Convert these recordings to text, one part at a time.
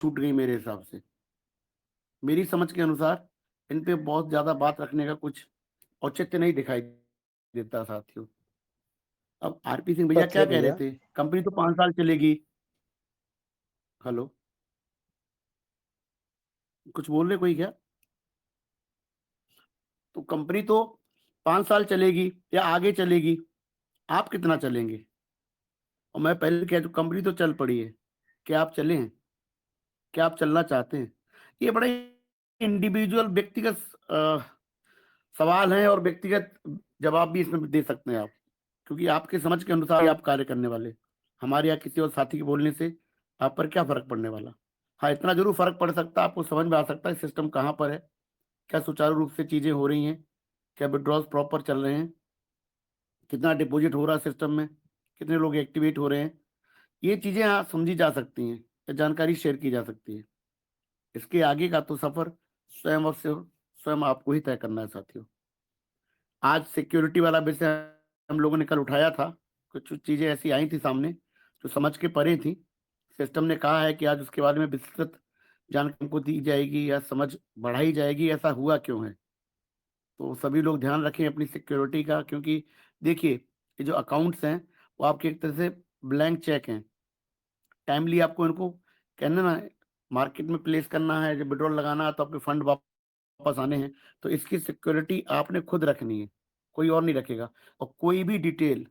छूट गई मेरे हिसाब से। मेरी समझ के अनुसार इन पे बहुत ज़्यादा बात रखने का कुछ औचित्य नहीं दिखाई देता साथियों। अब आरपी सिंह भैया सच क्या है कह रहे भैया। थे, कंपनी तो 5 साल चलेगी। हेलो, कुछ बोल रहे कोई क्या? तो कंपनी तो 5 साल चलेगी या आगे चलेगी, आप कितना चलेंगे? और मैं पहले कह दूँ कंपनी तो चल पड़ी है, क्या आप चले हैं? क्या आप चलना चाहते हैं? ये बड़ा इंडिविजुअल व्यक्तिगत सवाल हैं और व्यक्तिगत जवाब भी इसमें दे सकते हैं आप, क्योंकि आपकी समझ के अनुसार ही आप कार्य करने वाले। हमारे या किसी और साथी के बोलने से आप पर क्या फ़र्क पड़ने वाला? हाँ, इतना ज़रूर फ़र्क पड़ सकता है, आपको समझ में आ सकता है सिस्टम कहाँ पर है, क्या सुचारू रूप से चीज़ें हो रही हैं, क्या विथड्रॉल्स प्रॉपर चल रहे हैं, कितना डिपॉज़िट हो रहा है सिस्टम में, कितने लोग एक्टिवेट हो रहे हैं। ये चीज़ें समझी जा सकती हैं या जानकारी शेयर की जा सकती है। इसके आगे का तो सफ़र स्वयं आपको ही तय करना है साथियों। आज सिक्योरिटी वाला विषय हम लोगों ने कल उठाया था। कुछ चीज़ें ऐसी आई थी सामने, जो समझ के परे थी। सिस्टम ने कहा है कि आज उसके बारे में विस्तृत जानकारी हमको दी जाएगी या समझ बढ़ाई जाएगी, ऐसा हुआ क्यों है? तो सभी लोग ध्यान रखें अपनी सिक्योरिटी का, क्योंकि देखिए, ये जो अकाउंट्स हैं, वो आपके एक तरह से ब्लैंक चेक हैं। टाइमली आपको इनको कहना ना मार्केट में प्लेस करना है, जब विड्रॉल लगाना है तो आपके फंड वापस आने हैं, तो इसकी सिक्योरिटी आपने खुद रखनी है, कोई और नहीं रखेगा। और कोई भी डिटेल,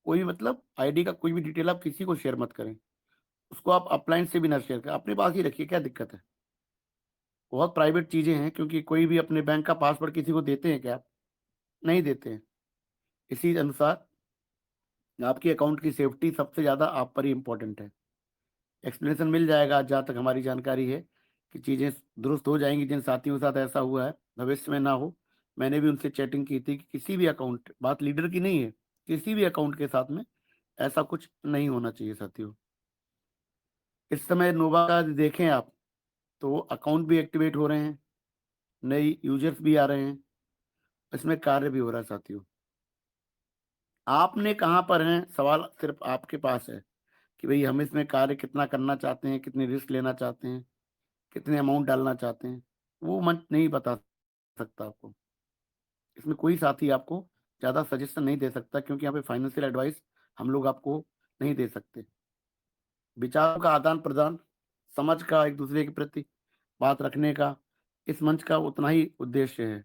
कोई मतलब आईडी का कोई भी डिटेल आप किसी को शेयर मत करें। उसको आप अपलाइन से भी ना शेयर करें, अपने पास ही रखिए, क्या दिक्कत है? बहुत प्राइवेट चीज़ें हैं, क्योंकि कोई भी अपने बैंक का पासवर्ड किसी को देते हैं क्या आप? नहीं देते हैं। इसी अनुसार आपके अकाउंट की सेफ्टी सबसे ज़्यादा आप पर ही इम्पोर्टेंट है। एक्सप्लेनेशन मिल जाएगा, जहाँ तक हमारी जानकारी है, कि चीज़ें दुरुस्त हो जाएँगी। जिन साथियों के साथ ऐसा हुआ है, भविष्य में ना हो। मैंने भी उनसे चैटिंग की थी कि किसी भी अकाउंट, बात लीडर की नहीं है, किसी भी अकाउंट के साथ में ऐसा कुछ नहीं होना चाहिए साथियों। इस समय नोवा का देखें आप, तो अकाउंट भी एक्टिवेट हो रहे हैं, नए यूज़र्स भी आ रहे हैं, इसमें कार्य भी हो रहा है साथियों। आपने कहाँ पर हैं, सवाल सिर्फ़ आपके पास है कि भई हम इसमें कार्य कितना करना चाहते हैं, कितनी रिस्क लेना चाहते हैं, कितने अमाउंट डालना चाहते हैं, वो मंच नहीं बता सकता आपको। इसमें कोई साथी आपको ज़्यादा सजेशन नहीं दे सकता, क्योंकि यहाँ पे फाइनेंशियल एडवाइस हम लोग आपको नहीं दे सकते। विचारों का आदान-प्रदान, समझ का एक दूसरे के प्रति बात रखने का, इस मंच का उतना ही उद्देश्य है।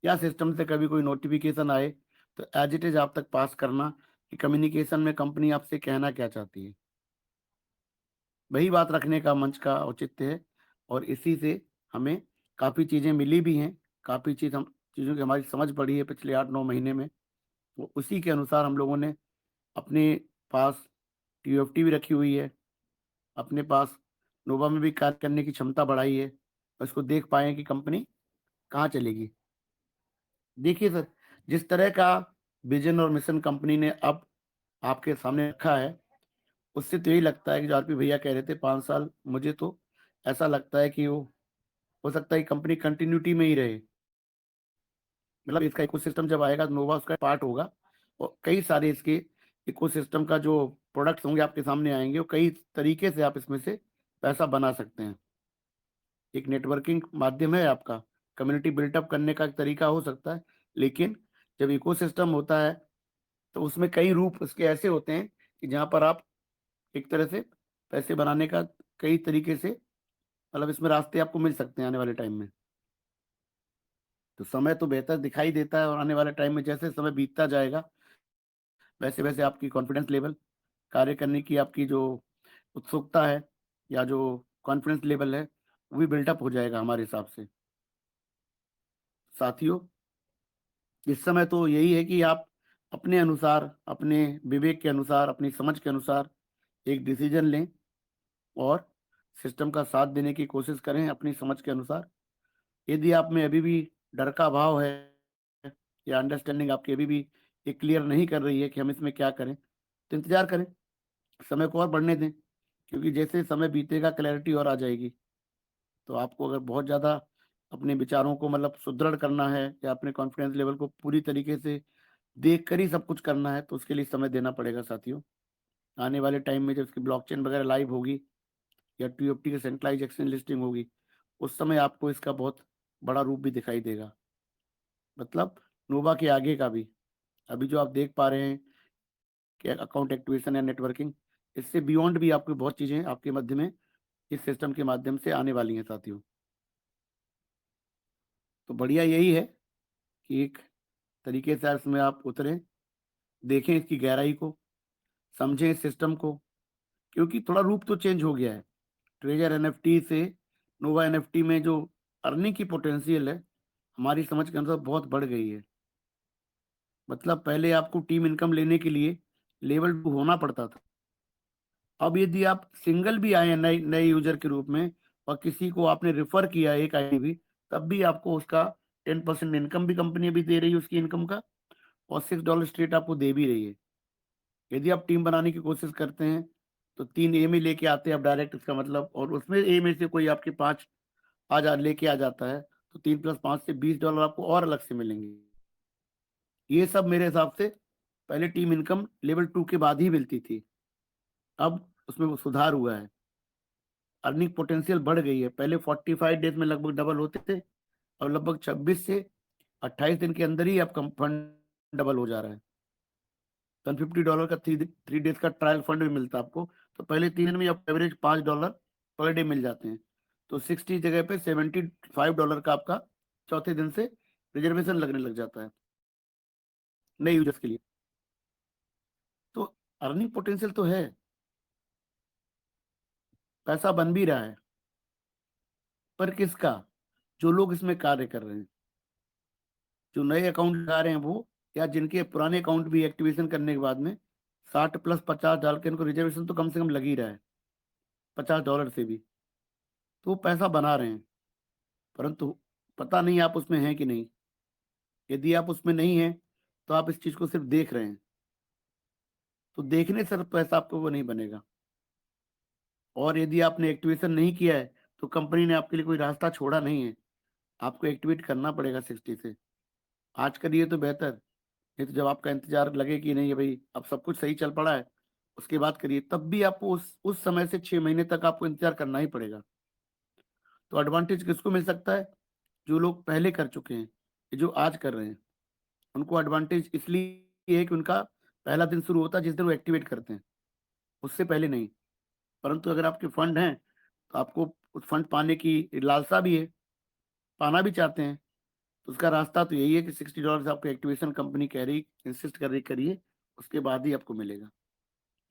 या सिस्टम से कभी कोई नोटिफ़िकेशन आए, तो एज़ इट इज़ आप तक पास करना कि कम्युनिकेशन में कंपनी आपसे कहना क्या चाहती है। वही बात रखने का मंच का औचित्य है, और इसी से हमें काफ़ी चीज़ें मिली भी हैं, काफ़ी चीज़ों की हमारी समझ बढ़ी है पिछले 8-9 महीने में। तो उसी के अनुसार हम लोगों ने अपने पास टीओएफटी भी रखी हुई है, अपने पास नोवा में भी कार्य करने की क्षमता बढ़ाई है, और इसको देख पाएँ कि कंपनी कहाँ चलेगी। देखिए सर, जिस तरह का विज़न और मिशन कंपनी ने अब आपके सामने रखा है, उससे तो यही लगता है कि जो आरपी भैया कह रहे थे 5 साल, मुझे तो ऐसा लगता है कि वो हो सकता है कि कंपनी कंटिन्यूटी में ही रहे। मतलब इसका इकोसिस्टम जब आएगा तो नोवा उसका पार्ट होगा, और कई सारे इसके इकोसिस्टम का जो प्रोडक्ट्स होंगे आपके सामने आएँगे, और कई तरीके से आप इसमें से पैसा बना सकते हैं। एक नेटवर्किंग माध्यम है आपका, कम्युनिटी बिल्टअप करने का एक तरीका हो सकता है, लेकिन जब इकोसिस्टम होता है, तो उसमें कई रूप उसके ऐसे होते हैं कि जहाँ पर आप एक तरह से पैसे बनाने का कई तरीके से, मतलब इसमें रास्ते आपको मिल सकते हैं आने वाले टाइम में। तो समय तो बेहतर दिखाई देता है, और आने वाले टाइम में जैसे समय बीतता जाएगा, वैसे-वैसे आपकी कॉन्फिडेंस लेवल, कार्य करने की आपकी जो उत्सुकता है या जो कॉन्फिडेंस लेवल है, वो भी बिल्डअप हो जाएगा हमारे हिसाब से। साथियों, इस समय तो यही है कि आप अपने अनुसार, अपने विवेक के अनुसार, अपनी समझ के अनुसार एक डिसीज़न लें, और सिस्टम का साथ देने की कोशिश करें अपनी समझ के अनुसार। यदि आप में अभी भी डर का भाव है, या अंडरस्टैंडिंग आपकी अभी भी ये क्लियर नहीं कर रही है कि हम इसमें क्या करें, तो इंतज़ार करें, समय को और बढ़ने दें, क्योंकि जैसे समय बीतेगा क्लैरिटी और आ जाएगी। तो आपको अगर बहुत ज़्यादा अपने विचारों को मतलब सुदृढ़ करना है, या अपने कॉन्फिडेंस लेवल को पूरी तरीके से देख कर ही सब कुछ करना है, तो उसके लिए समय देना पड़ेगा साथियों। आने वाले टाइम में जब इसकी ब्लॉकचेन वगैरह लाइव होगी, या TOFT की सेंट्रलाइज एक्सचेंज लिस्टिंग होगी, उस समय आपको इसका बहुत बड़ा रूप भी दिखाई देगा। मतलब नोवा के आगे का भी अभी जो आप देख पा रहे हैं कि अकाउंट एक्टिवेशन या नेटवर्किंग, इससे बियॉन्ड भी आपको बहुत चीजें आपके मध्य में इस सिस्टम के माध्यम से आने वाली हैं साथियों। तो बढ़िया यही है कि एक तरीके से इसमें आप उतरें, देखें इसकी गहराई को, समझें इस सिस्टम को, क्योंकि थोड़ा रूप तो चेंज हो गया है। ट्रेजर NFT से नोवा NFT में जो अर्निंग की पोटेंशियल है, हमारी समझ के अनुसार बहुत बढ़ गई है। मतलब पहले आपको टीम इनकम लेने के लिए लेवल 2 होना पड़ता था। अब यदि आप सिंगल भी आए हैं नए नए यूजर के रूप में और किसी को आपने रेफर किया एक आईडी भी, तब भी आपको उसका 10% इनकम भी कंपनी अभी दे रही है उसकी इनकम का, और $6 स्ट्रेट आपको दे भी रही है। यदि आप टीम बनाने की कोशिश करते हैं तो 3 A में लेके आते हैं आप डायरेक्ट, इसका मतलब, और उसमें A में से कोई आपके 5 लेके आ जाता है, तो 3 + 5 से $20 आपको और अलग से मिलेंगे। ये सब मेरे हिसाब से पहले टीम इनकम लेवल 2 के बाद ही मिलती थी, अब उसमें वो सुधार हुआ है। अर्निंग पोटेंशियल बढ़ गई है। पहले 45 डेज में लगभग डबल होते थे, और लगभग 26 से 28 दिन के अंदर ही आपका फंड डबल हो जा रहा है। $150 का 3 डेज का ट्रायल फंड भी मिलता है आपको। तो पहले 3 दिन में आपको एवरेज $5 पर डे मिल जाते हैं। तो 60 जगह पे $75 का आपका चौथे दिन से रिजर्वेशन लगने लग जाता है नए यूजर्स के लिए। तो अर्निंग पोटेंशियल तो है, पैसा बन भी रहा है, पर किसका? जो लोग इसमें कार्य कर रहे हैं, जो नए अकाउंट लगा रहे हैं वो, या जिनके पुराने अकाउंट भी एक्टिवेशन करने के बाद में 60 + 50 डाल के इनको रिजर्वेशन तो कम से कम लग ही रहा है, $50 से भी, तो वो पैसा बना रहे हैं। परंतु पता नहीं आप उसमें हैं कि नहीं। यदि आप उसमें नहीं हैं तो आप इस चीज को सिर्फ देख रहे हैं, तो देखने से सिर्फ पैसा आपको वो नहीं बनेगा। और यदि आपने एक्टिवेशन नहीं किया है तो कंपनी ने आपके लिए कोई रास्ता छोड़ा नहीं है, आपको एक्टिवेट करना पड़ेगा 60 से। आज करिए तो बेहतर, नहीं तो जब आपका इंतजार लगे कि नहीं है भाई अब सब कुछ सही चल पड़ा है, उसके बाद करिए, तब भी आपको उस समय से 6 महीने तक आपको इंतजार करना ही पड़ेगा। तो एडवांटेज किसको मिल सकता है? जो लोग पहले कर चुके हैं, ये जो आज कर रहे हैं, उनको एडवांटेज इसलिए है कि उनका पहला दिन शुरू होता है जिस दिन वो एक्टिवेट करते हैं, उससे पहले नहीं। परंतु अगर आपके फंड हैं तो आपको उस फंड पाने की लालसा भी है, पाना भी चाहते हैं, तो उसका रास्ता तो यही है कि $60 आपको एक्टिवेशन कंपनी कह रही, इंसिस्ट कर रही करिए, उसके बाद ही आपको मिलेगा।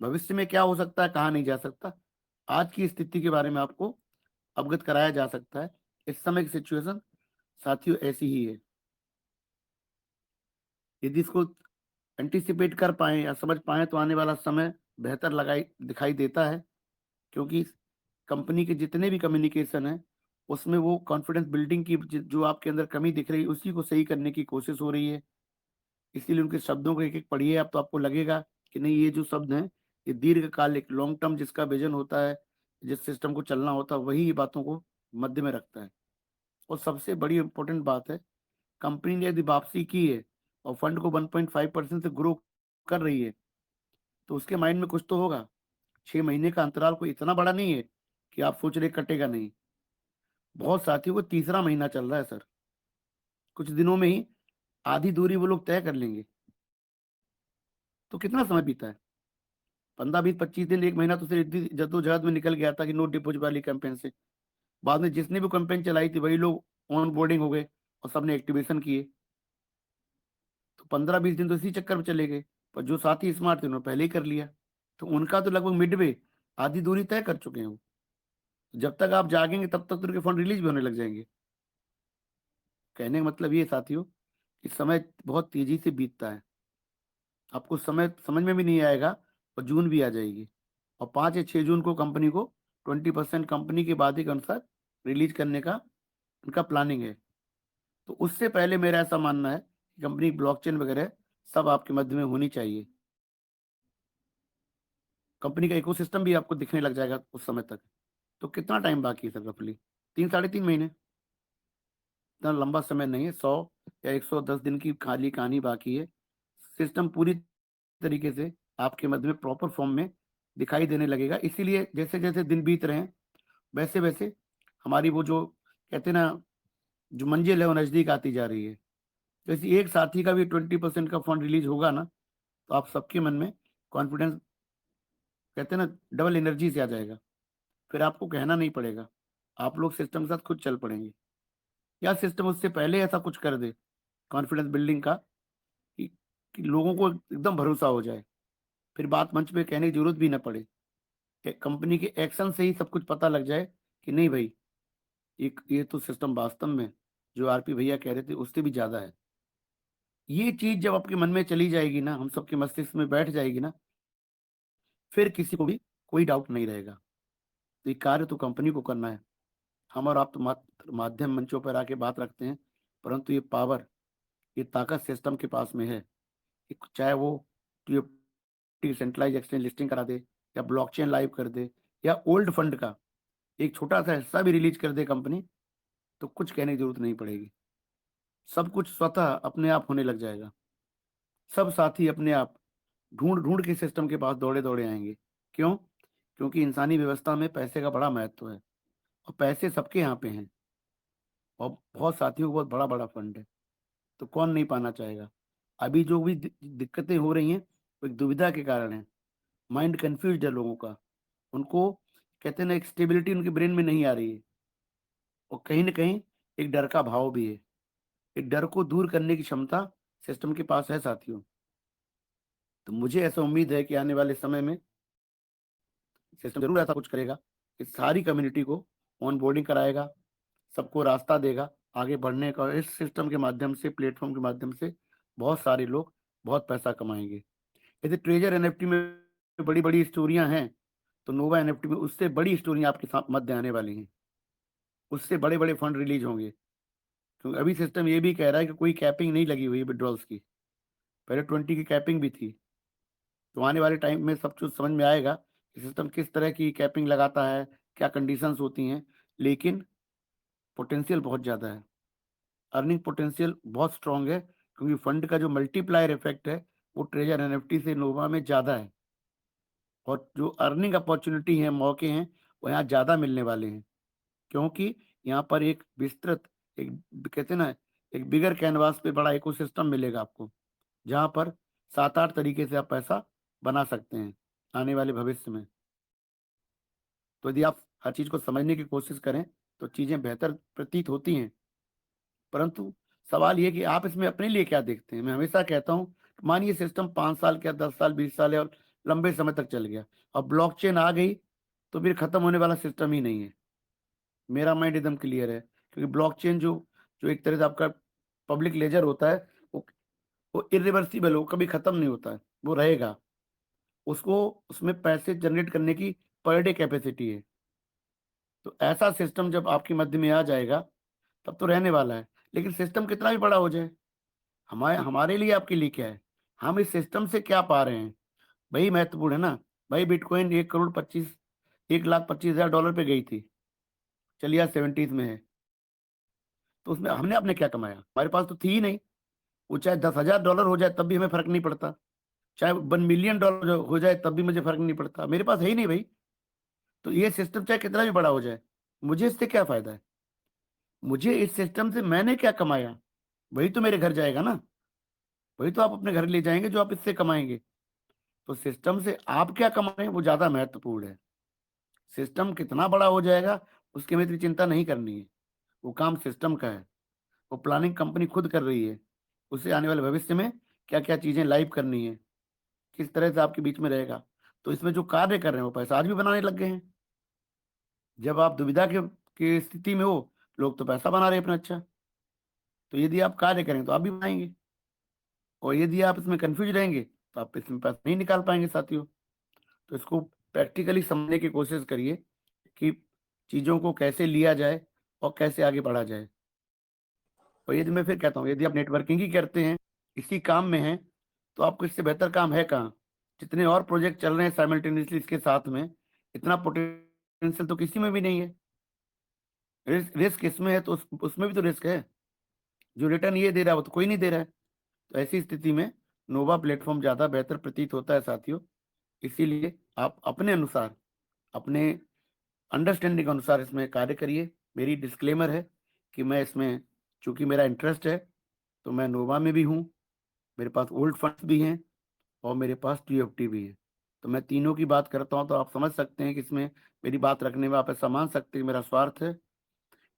भविष्य में क्या हो सकता है कहा नहीं जा सकता, आज की स्थिति के बारे में आपको अवगत कराया जा सकता है। इस समय की सिचुएशन साथियों ऐसी ही है। यदि इसको एंटिसिपेट कर पाए या समझ पाए तो आने वाला समय बेहतर लगाई दिखाई देता है, क्योंकि कंपनी के जितने भी कम्युनिकेशन है उसमें वो कॉन्फिडेंस बिल्डिंग की जो आपके अंदर कमी दिख रही है उसी को सही करने की कोशिश हो रही है। इसीलिए उनके शब्दों को एक एक पढ़िए आप, तो आपको लगेगा कि नहीं, ये जो शब्द हैं ये दीर्घकालिक लॉन्ग टर्म जिसका विजन होता है, जिस सिस्टम को चलना होता है, वही बातों को मध्य में रखता है। और सबसे बड़ी इंपॉर्टेंट बात है, कंपनी ने यदि वापसी की है और फंड को 1.5% से ग्रो कर रही है, तो उसके माइंड में कुछ तो होगा। 6 महीने का अंतराल कोई इतना बड़ा नहीं है कि आप सोच रहे कटेगा नहीं। बहुत साथियों को तीसरा महीना चल रहा है सर, कुछ दिनों में ही आधी दूरी वो लोग तय कर लेंगे। तो कितना समय बीता है? 15, 20, 25 दिन, 1 महीना तो सिर्फ इतनी जद्दोजहद में निकल गया था कि नो डिपॉजिट वाली कैंपेन से। बाद में जिसने भी कैंपेन चलाई थी वही लोग ऑन बोर्डिंग हो गए और सबने एक्टिवेशन किए, तो 15, 20 दिन तो इसी चक्कर में चले गए। पर जो साथी स्मार्ट थे उन्होंने पहले ही कर लिया, तो उनका तो लगभग मिडवे आधी दूरी तय कर चुके हैं वो। जब तक आप जागेंगे तब तक तो उनके फंड रिलीज भी होने लग जाएंगे। कहने का मतलब ये साथियों कि समय बहुत तेजी से बीतता है, आपको समय समझ में भी नहीं आएगा और जून भी आ जाएगी। और 5 या 6 जून को कंपनी को 20% कंपनी की बात के अनुसार रिलीज करने का उनका प्लानिंग है। तो उससे पहले मेरा ऐसा मानना है कि कंपनी ब्लॉकचेन वगैरह सब आपके मध्य में होनी चाहिए। कंपनी का इकोसिस्टम भी आपको दिखने लग जाएगा उस समय तक। तो कितना टाइम बाकी है सर? रफली 3, 3.5 महीने, इतना लंबा समय नहीं है। 100 या 110 दिन की खाली कहानी बाकी है। सिस्टम पूरी तरीके से आपके मध्य में प्रॉपर फॉर्म में दिखाई देने लगेगा। इसीलिए जैसे जैसे दिन बीत रहे हैं वैसे वैसे हमारी वो जो कहते हैं ना, जो मंजिल है वो नजदीक आती जा रही है। तो इसी एक साथी का भी 20% का फंड रिलीज होगा ना, तो आप सबके मन में कॉन्फिडेंस, कहते हैं ना, डबल एनर्जी से आ जाएगा। फिर आपको कहना नहीं पड़ेगा, आप लोग सिस्टम के साथ खुद चल पड़ेंगे, या सिस्टम उससे पहले ऐसा कुछ कर दे कॉन्फिडेंस बिल्डिंग का कि, कि लोगों को एकदम भरोसा हो जाए, फिर बात मंच पे कहने की जरूरत भी ना पड़े, कंपनी के एक्शन से ही सब कुछ पता लग जाए कि नहीं भाई, ये तो सिस्टम वास्तव में जो आरपी भैया कह रहे थे उससे भी ज्यादा है। ये चीज जब आपके मन में चली जाएगी ना, हम सबके मस्तिष्क में बैठ जाएगी ना, फिर किसी को भी कोई डाउट नहीं रहेगा। तो ये कार्य तो कंपनी को करना है। हम और आप तो मात्र माध्यम मंचों पर आके बात रखते हैं, परंतु ये पावर, ये ताकत सिस्टम के पास में है। चाहे वो सेंट्रलाइज एक्सचेंज लिस्टिंग करा दे, या ब्लॉकचेन लाइव कर दे, या ओल्ड फंड का एक छोटा सा हिस्सा भी रिलीज कर दे कंपनी, तो कुछ कहने की जरूरत नहीं पड़ेगी। सब कुछ स्वतः अपने आप होने लग जाएगा। सब साथी अपने आप ढूंढ ढूंढ के सिस्टम के पास दौड़े दौड़े आएंगे। क्यों? क्योंकि इंसानी व्यवस्था में पैसे का बड़ा महत्व है, और पैसे सबके यहाँ पे हैं, और बहुत साथियों को बहुत बड़ा बड़ा फंड है। तो कौन नहीं पाना चाहेगा? अभी जो भी दिक्कतें हो रही हैं वो एक दुविधा के कारण है। माइंड कंफ्यूज है लोगों का, उनको कहते हैं ना, एक स्टेबिलिटी उनके ब्रेन में नहीं आ रही है, और कहीं ना कहीं एक डर का भाव भी है। एक डर को दूर करने की क्षमता सिस्टम के पास है साथियों। तो मुझे ऐसा उम्मीद है कि आने वाले समय में सिस्टम जरूर ऐसा कुछ करेगा, इस सारी कम्युनिटी को ऑन बोर्डिंग कराएगा, सबको रास्ता देगा आगे बढ़ने का। इस सिस्टम के माध्यम से, प्लेटफॉर्म के माध्यम से बहुत सारे लोग बहुत पैसा कमाएंगे। यदि ट्रेजर एनएफटी में बड़ी बड़ी स्टोरियां हैं, तो नोवा एनएफटी में उससे बड़ी स्टोरियां आपके साथ मध्य आने वाली हैं। उससे बड़े बड़े फंड रिलीज होंगे, क्योंकि अभी सिस्टम ये भी कह रहा है कि कोई कैपिंग नहीं लगी हुई है विड्रॉल्स की। पहले 20 की कैपिंग भी थी। तो आने वाले टाइम में सब कुछ समझ में आएगा कि सिस्टम किस तरह की कैपिंग लगाता है, क्या कंडीशंस होती हैं। लेकिन पोटेंशियल बहुत ज़्यादा है, अर्निंग पोटेंशियल बहुत स्ट्रांग है, क्योंकि फंड का जो मल्टीप्लायर इफेक्ट है वो ट्रेजर एनएफटी से नोवा में ज़्यादा है, और जो अर्निंग अपॉर्चुनिटी है, मौके हैं, वो यहाँ ज़्यादा मिलने वाले हैं। क्योंकि यहाँ पर एक विस्तृत, एक कहते हैं ना, एक बिगर कैनवास पे बड़ा इकोसिस्टम मिलेगा आपको, जहाँ पर 7-8 तरीके से आप पैसा बना सकते हैं आने वाले भविष्य में। तो यदि आप हर चीज़ को समझने की कोशिश करें तो चीज़ें बेहतर प्रतीत होती हैं। परंतु सवाल ये कि आप इसमें अपने लिए क्या देखते हैं। मैं हमेशा कहता हूँ, मानिए सिस्टम 5 साल क्या 10 साल 20 साल है और लंबे समय तक चल गया, और ब्लॉकचेन आ गई, तो फिर खत्म होने वाला सिस्टम ही नहीं है। मेरा माइंड एकदम क्लियर है, क्योंकि ब्लॉकचेन जो जो एक तरह से आपका पब्लिक लेजर होता है, वो वो इरिवर्सिबल, वो कभी खत्म नहीं होता है, वो रहेगा। उसको, उसमें पैसे जनरेट करने की पर डे कैपेसिटी है। तो ऐसा सिस्टम जब आपके मध्य में आ जाएगा, तब तो रहने वाला है। लेकिन सिस्टम कितना भी बड़ा हो जाए, हमारे हमारे लिए, आपके लिए क्या है, हम इस सिस्टम से क्या पा रहे हैं, वही महत्वपूर्ण है ना। भाई बिटकॉइन 1,25,00,000 डॉलर पे गई थी, चलिए आज 70s में है। तो उसमें हमने अपने क्या कमाया? हमारे पास तो थी ही नहीं। वो चाहे $10,000 हो जाए तब भी हमें फर्क नहीं पड़ता, चाहे $1 मिलियन हो जाए तब भी मुझे फर्क नहीं पड़ता, मेरे पास है ही नहीं भाई। तो ये सिस्टम चाहे कितना भी बड़ा हो जाए, मुझे इससे क्या फायदा है? मुझे इस सिस्टम से मैंने क्या कमाया, वही तो मेरे घर जाएगा ना, वही तो आप अपने घर ले जाएंगे जो आप इससे कमाएंगे। तो सिस्टम से आप क्या कमा रहे हैं वो ज्यादा महत्वपूर्ण है। सिस्टम कितना बड़ा हो जाएगा उसकी हमें इतनी चिंता नहीं करनी है, वो काम सिस्टम का है। वो प्लानिंग कंपनी खुद कर रही है, उसे आने वाले भविष्य में क्या क्या चीजें लाइव करनी है, किस तरह से आपके बीच में रहेगा। तो इसमें जो कार्य कर रहे हैं वो पैसा आज भी बनाने लग गए हैं। जब आप दुविधा के स्थिति में हो, लोग तो पैसा बना रहे हैं अपना। अच्छा, तो यदि आप कार्य करेंगे तो आप भी बनाएंगे, और यदि आप इसमें कंफ्यूज रहेंगे तो आप इसमें पैसा नहीं निकाल पाएंगे साथियों। तो इसको प्रैक्टिकली समझने की कोशिश करिए कि चीज़ों को कैसे लिया जाए और कैसे आगे बढ़ा जाए। और यदि मैं फिर कहता हूँ, यदि आप नेटवर्किंग ही करते हैं, इसी काम में हैं, तो आपको इससे बेहतर काम है कहाँ? जितने और प्रोजेक्ट चल रहे हैं साइमल्टेनियसली इसके साथ में, इतना पोटेंशियल तो किसी में भी नहीं है। रिस्क इसमें है तो उसमें भी तो रिस्क है। जो रिटर्न ये दे रहा है वो तो कोई नहीं दे रहा है। तो ऐसी स्थिति में नोवा प्लेटफॉर्म ज़्यादा बेहतर प्रतीत होता है साथियों। इसीलिए आप अपने अनुसार, अपने अंडरस्टैंडिंग के अनुसार इसमें कार्य करिए। मेरी डिस्क्लेमर है कि मैं इसमें, चूँकि मेरा इंटरेस्ट है, तो मैं नोवा में भी हूँ, मेरे पास ओल्ड फंड्स भी हैं और मेरे पास टीएफटी भी है। तो मैं तीनों की बात करता हूँ, तो आप समझ सकते हैं कि इसमें मेरी बात रखने में आप ऐसा मान सकते हैं मेरा स्वार्थ है।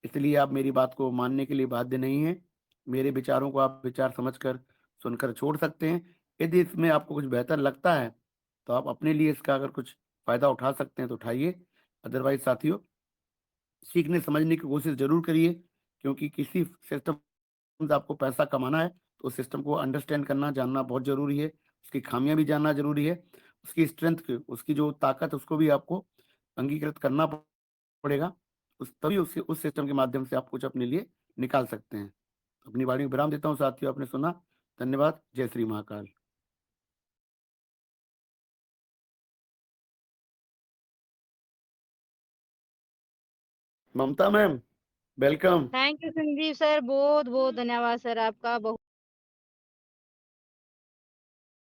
इसलिए आप मेरी बात को मानने के लिए बाध्य नहीं हैं। मेरे विचारों को आप विचार समझकर सुनकर छोड़ सकते हैं। यदि इसमें आपको कुछ बेहतर लगता है, तो आप अपने लिए इसका अगर कुछ फ़ायदा उठा सकते हैं तो उठाइए। अदरवाइज़ साथियों, सीखने समझने की कोशिश ज़रूर करिए, क्योंकि किसी सिस्टम से आपको पैसा कमाना है, तो उस सिस्टम को अंडरस्टैंड करना, जानना बहुत ज़रूरी है। उसकी खामियाँ भी जानना ज़रूरी है। उसकी स्ट्रेंथ की, उसकी जो ताकत है, उसको भी आपको अंगीकृत करना पड़ेगा। तभी उस सिस्टम के माध्यम से आप कुछ अपने लिए निकाल सकते हैं। अपनी वाणी को विराम देता हूँ साथियों, आपने सुना। धन्यवाद। जय Shri Mahakal. Mamata ma'am, welcome. Thank you Sanjeev sir, बहुत बहुत धन्यवाद सर आपका। बहुत